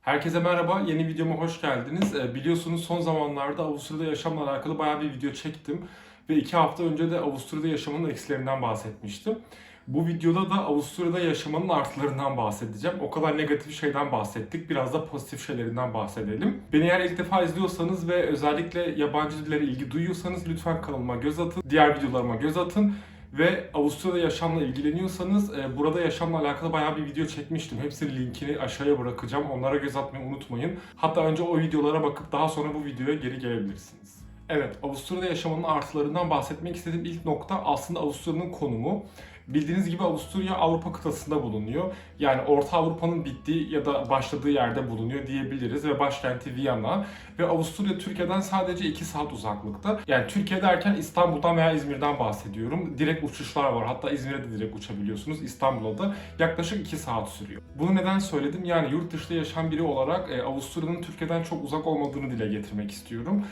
Herkese merhaba, yeni videoma hoş geldiniz. Biliyorsunuz son zamanlarda Avusturya'da yaşamla alakalı bayağı bir video çektim. Ve 2 hafta önce de Avusturya'da yaşamanın eksilerinden bahsetmiştim. Bu videoda da Avusturya'da yaşamanın artılarından bahsedeceğim. O kadar negatif şeyden bahsettik, biraz da pozitif şeylerinden bahsedelim. Beni eğer ilk defa izliyorsanız ve özellikle yabancı dillere ilgi duyuyorsanız lütfen kanalıma göz atın, diğer videolarıma göz atın. Ve Avusturya'da yaşamla ilgileniyorsanız burada yaşamla alakalı bayağı bir video çekmiştim. Hepsinin linkini aşağıya bırakacağım. Onlara göz atmayı unutmayın. Hatta önce o videolara bakıp daha sonra bu videoya geri gelebilirsiniz. Evet, Avusturya'da yaşamanın artılarından bahsetmek istediğim ilk nokta aslında Avusturya'nın konumu. Bildiğiniz gibi Avusturya Avrupa kıtasında bulunuyor. Yani Orta Avrupa'nın bittiği ya da başladığı yerde bulunuyor diyebiliriz ve başkenti Viyana. Ve Avusturya Türkiye'den sadece 2 saat uzaklıkta. Yani Türkiye derken İstanbul'dan veya İzmir'den bahsediyorum. Direkt uçuşlar var. Hatta İzmir'e de direkt uçabiliyorsunuz. İstanbul'a da yaklaşık 2 saat sürüyor. Bunu neden söyledim? Yani yurt dışında yaşayan biri olarak Avusturya'nın Türkiye'den çok uzak olmadığını dile getirmek istiyorum.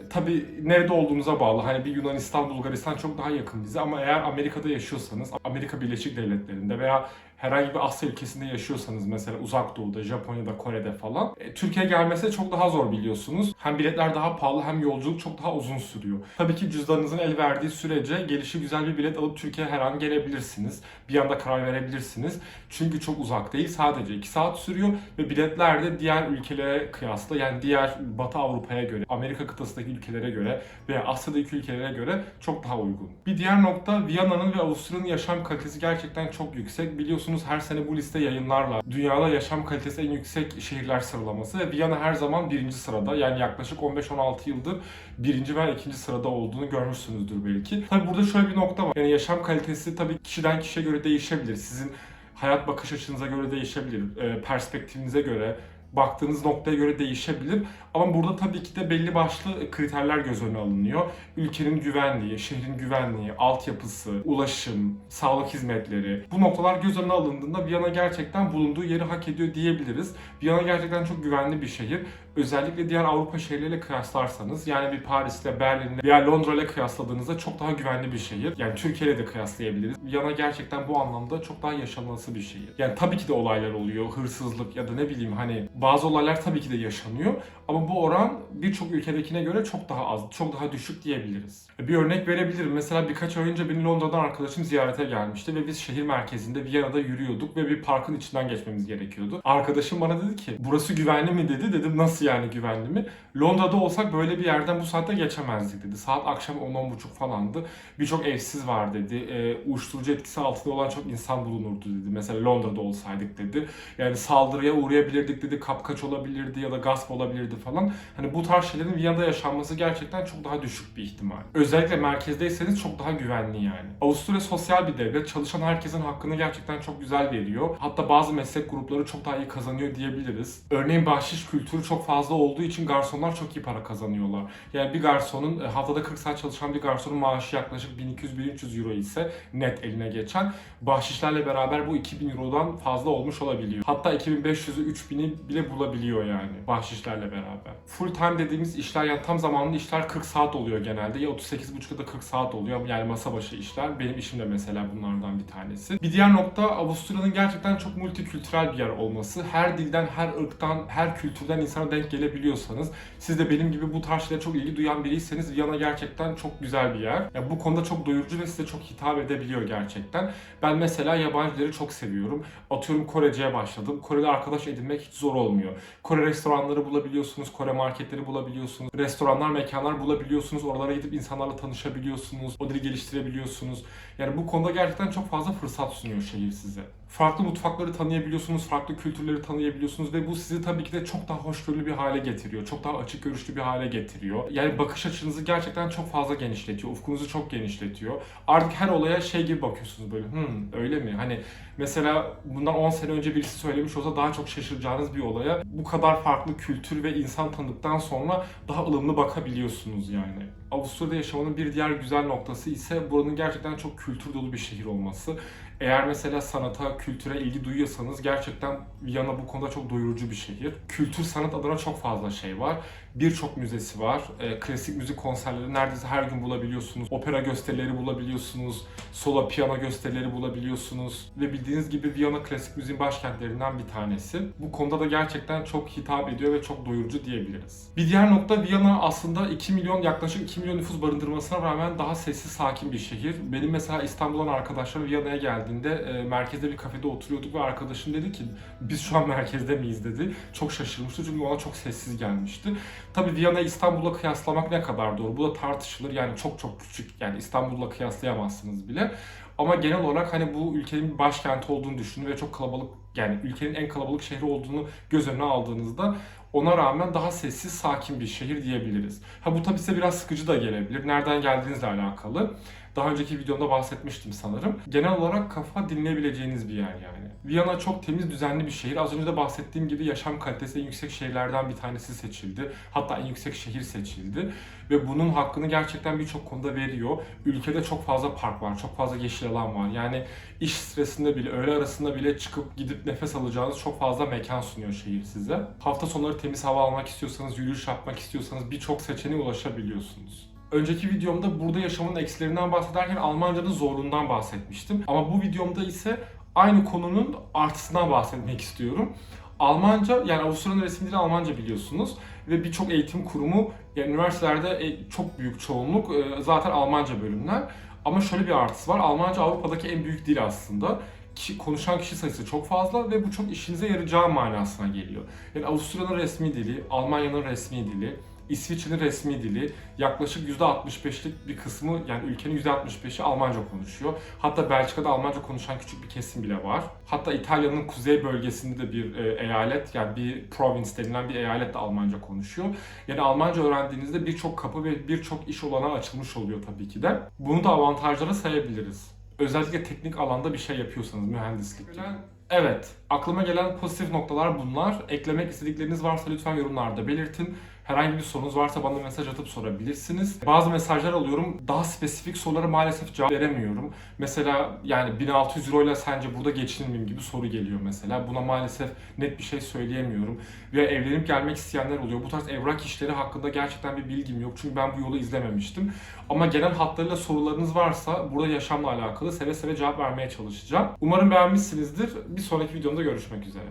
Tabii nerede olduğunuza bağlı. Hani bir Yunanistan, Bulgaristan çok daha yakın bize ama eğer Amerika'da yaşıyorsanız, Amerika Birleşik Devletleri'nde veya herhangi bir Asya ülkesinde yaşıyorsanız mesela Uzak Doğu'da, Japonya'da, Kore'de falan Türkiye'ye gelmesi çok daha zor biliyorsunuz. Hem biletler daha pahalı hem yolculuk çok daha uzun sürüyor. Tabii ki cüzdanınızın el verdiği sürece gelişi güzel bir bilet alıp Türkiye'ye her an gelebilirsiniz. Bir anda karar verebilirsiniz. Çünkü çok uzak değil. Sadece 2 saat sürüyor ve biletler de diğer ülkelere kıyasla yani diğer Batı Avrupa'ya göre, Amerika kıtasındaki ülkelere göre veya Asya'daki ülkelere göre çok daha uygun. Bir diğer nokta Viyana'nın ve Avusturya'nın yaşam kalitesi gerçekten çok yüksek. Biliyorsunuz her sene bu liste yayınlarla dünyada yaşam kalitesi en yüksek şehirler sıralaması ve Viyana her zaman birinci sırada. Yani yaklaşık 15-16 yıldır birinci veya ikinci sırada olduğunu görmüşsünüzdür belki. Tabi burada şöyle bir nokta var. Yani yaşam kalitesi tabii kişiden kişiye göre değişebilir. Sizin hayat bakış açınıza göre değişebilir. Perspektifinize göre, baktığınız noktaya göre değişebilir. Ama burada tabii ki de belli başlı kriterler göz önüne alınıyor. Ülkenin güvenliği, şehrin güvenliği, altyapısı, ulaşım, sağlık hizmetleri. Bu noktalar göz önüne alındığında Viyana gerçekten bulunduğu yeri hak ediyor diyebiliriz. Viyana gerçekten çok güvenli bir şehir. Özellikle diğer Avrupa şehirleriyle kıyaslarsanız yani bir Paris'le, Berlin'le veya Londra'yla kıyasladığınızda çok daha güvenli bir şehir. Yani Türkiye'yle de kıyaslayabiliriz. Viyana gerçekten bu anlamda çok daha yaşanılası bir şehir. Yani tabii ki de olaylar oluyor, hırsızlık ya da ne bileyim hani bazı olaylar tabii ki de yaşanıyor. Ama bu oran birçok ülkedekine göre çok daha az, çok daha düşük diyebiliriz. Bir örnek verebilirim. Mesela birkaç ay önce beni Londra'dan arkadaşım ziyarete gelmişti ve biz şehir merkezinde Viyana'da yürüyorduk ve bir parkın içinden geçmemiz gerekiyordu. Arkadaşım bana dedi ki burası güvenli mi dedi. Dedim nasıl yani güvenli mi? Londra'da olsak böyle bir yerden bu saatte geçemezdik dedi. Saat akşam 10-10.30 falandı. Birçok evsiz var dedi. Uyuşturucu etkisi altında olan çok insan bulunurdu dedi. Mesela Londra'da olsaydık dedi. Yani saldırıya uğrayabilirdik dedi. Kapkaç olabilirdi ya da gasp olabilirdi falan. Hani bu tarz şeylerin Viyana'da yaşanması gerçekten çok daha düşük bir ihtimal. Özellikle merkezdeyseniz çok daha güvenli yani. Avusturya sosyal bir devlet. Çalışan herkesin hakkını gerçekten çok güzel veriyor. Hatta bazı meslek grupları çok daha iyi kazanıyor diyebiliriz. Örneğin bahşiş kültürü çok fazla olduğu için garsonlar çok iyi para kazanıyorlar. Yani bir garsonun haftada 40 saat çalışan bir garsonun maaşı yaklaşık 1200-1300 euro ise net eline geçen. Bahşişlerle beraber bu 2000 eurodan fazla olmuş olabiliyor. Hatta 2500'ü 3000'i bile bulabiliyor yani bahşişlerle beraber. Full time dediğimiz işler yani tam zamanlı işler 40 saat oluyor genelde. Ya 38,5 ya da 40 saat oluyor. Yani masa başı işler. Benim işim de mesela bunlardan bir tanesi. Bir diğer nokta Avusturya'nın gerçekten çok multikültürel bir yer olması. Her dilden, her ırktan, her kültürden insana denk gelebiliyorsanız, siz de benim gibi bu tarz şeylere çok ilgi duyan biriyseniz Viyana gerçekten çok güzel bir yer. Yani bu konuda çok doyurucu ve size çok hitap edebiliyor gerçekten. Ben mesela yabancı dilleri çok seviyorum. Atıyorum Korece'ye başladım. Kore'de arkadaş edinmek hiç zor olmuyor. Kore restoranları bulabiliyorsunuz, Kore marketleri bulabiliyorsunuz, restoranlar, mekanlar bulabiliyorsunuz. Oralara gidip insanlarla tanışabiliyorsunuz, o dili geliştirebiliyorsunuz. Yani bu konuda gerçekten çok fazla fırsat sunuyor şehir size. Farklı mutfakları tanıyabiliyorsunuz, farklı kültürleri tanıyabiliyorsunuz ve bu sizi tabii ki de çok daha hoşgörülü bir hale getiriyor. Çok daha açık görüşlü bir hale getiriyor. Yani bakış açınızı gerçekten çok fazla genişletiyor. Ufkunuzu çok genişletiyor. Artık her olaya şey gibi bakıyorsunuz böyle. Öyle mi? Hani mesela bundan 10 sene önce birisi söylemiş olsa daha çok şaşıracağınız bir olaya bu kadar farklı kültür ve insan tanıdıktan sonra daha ılımlı bakabiliyorsunuz yani. Avusturya'da yaşamanın bir diğer güzel noktası ise buranın gerçekten çok kültür dolu bir şehir olması. Eğer mesela sanata, kültüre ilgi duyuyorsanız gerçekten Viyana bu konuda çok doyurucu bir şehir. Kültür, sanat adına çok fazla şey var. Birçok müzesi var. Klasik müzik konserleri neredeyse her gün bulabiliyorsunuz. Opera gösterileri bulabiliyorsunuz. Solo piyano gösterileri bulabiliyorsunuz. Ve bildiğiniz gibi Viyana klasik müziğin başkentlerinden bir tanesi. Bu konuda da gerçekten çok hitap ediyor ve çok doyurucu diyebiliriz. Bir diğer nokta, Viyana aslında 2 milyon, yaklaşık 2 milyon nüfus barındırmasına rağmen daha sessiz, sakin bir şehir. Benim mesela İstanbul'dan arkadaşlarım Viyana'ya geldiğinde merkezde bir kafede oturuyorduk ve arkadaşım dedi ki biz şu an merkezde miyiz dedi. Çok şaşırmıştı çünkü ona çok sessiz gelmişti. Tabii Viyana'yı İstanbul'la kıyaslamak ne kadar doğru? Bu da tartışılır. Yani çok çok küçük. Yani İstanbul'la kıyaslayamazsınız bile. Ama genel olarak hani bu ülkenin bir başkenti olduğunu düşünün ve çok kalabalık, yani ülkenin en kalabalık şehri olduğunu göz önüne aldığınızda ona rağmen daha sessiz, sakin bir şehir diyebiliriz. Ha bu tabii size biraz sıkıcı da gelebilir. Nereden geldiğinizle alakalı. Daha önceki videomda bahsetmiştim sanırım. Genel olarak kafa dinleyebileceğiniz bir yer yani. Viyana çok temiz, düzenli bir şehir. Az önce de bahsettiğim gibi yaşam kalitesi en yüksek şehirlerden bir tanesi seçildi. Hatta en yüksek şehir seçildi. Ve bunun hakkını gerçekten birçok konuda veriyor. Ülkede çok fazla park var, çok fazla yeşil alan var. Yani iş stresinde bile, öğle arasında bile çıkıp gidip nefes alacağınız çok fazla mekan sunuyor şehir size. Hafta sonları temiz hava almak istiyorsanız, yürüyüş yapmak istiyorsanız birçok seçeneğe ulaşabiliyorsunuz. Önceki videomda burada yaşamın eksilerinden bahsederken Almancanın zorluğundan bahsetmiştim. Ama bu videomda ise aynı konunun artısından bahsetmek istiyorum. Almanca, yani Avusturya'nın resmi dili Almanca biliyorsunuz ve birçok eğitim kurumu, yani üniversitelerde çok büyük çoğunluk zaten Almanca bölümler. Ama şöyle bir artısı var, Almanca Avrupa'daki en büyük dil aslında. Konuşan kişi sayısı çok fazla ve bu çok işinize yarayacağı manasına geliyor. Yani Avusturya'nın resmi dili, Almanya'nın resmi dili, İsviçre'nin resmi dili, yaklaşık %65'lik bir kısmı, yani ülkenin %65'i Almanca konuşuyor. Hatta Belçika'da Almanca konuşan küçük bir kesim bile var. Hatta İtalya'nın kuzey bölgesinde de bir eyalet, yani bir province denilen bir eyalet de Almanca konuşuyor. Yani Almanca öğrendiğinizde birçok kapı ve birçok iş olanağı açılmış oluyor tabii ki de. Bunu da avantajlara sayabiliriz. Özellikle teknik alanda bir şey yapıyorsanız, mühendislik gibi. Evet, aklıma gelen pozitif noktalar bunlar. Eklemek istedikleriniz varsa lütfen yorumlarda belirtin. Herhangi bir sorunuz varsa bana mesaj atıp sorabilirsiniz. Bazı mesajlar alıyorum. Daha spesifik sorulara maalesef cevap veremiyorum. Mesela yani 1600 euro ile sence burada geçinir miyim gibi soru geliyor mesela. Buna maalesef net bir şey söyleyemiyorum. Ve evlenip gelmek isteyenler oluyor. Bu tarz evrak işleri hakkında gerçekten bir bilgim yok. Çünkü ben bu yolu izlememiştim. Ama genel hatlarıyla sorularınız varsa burada yaşamla alakalı seve seve cevap vermeye çalışacağım. Umarım beğenmişsinizdir. Bir sonraki videomda görüşmek üzere.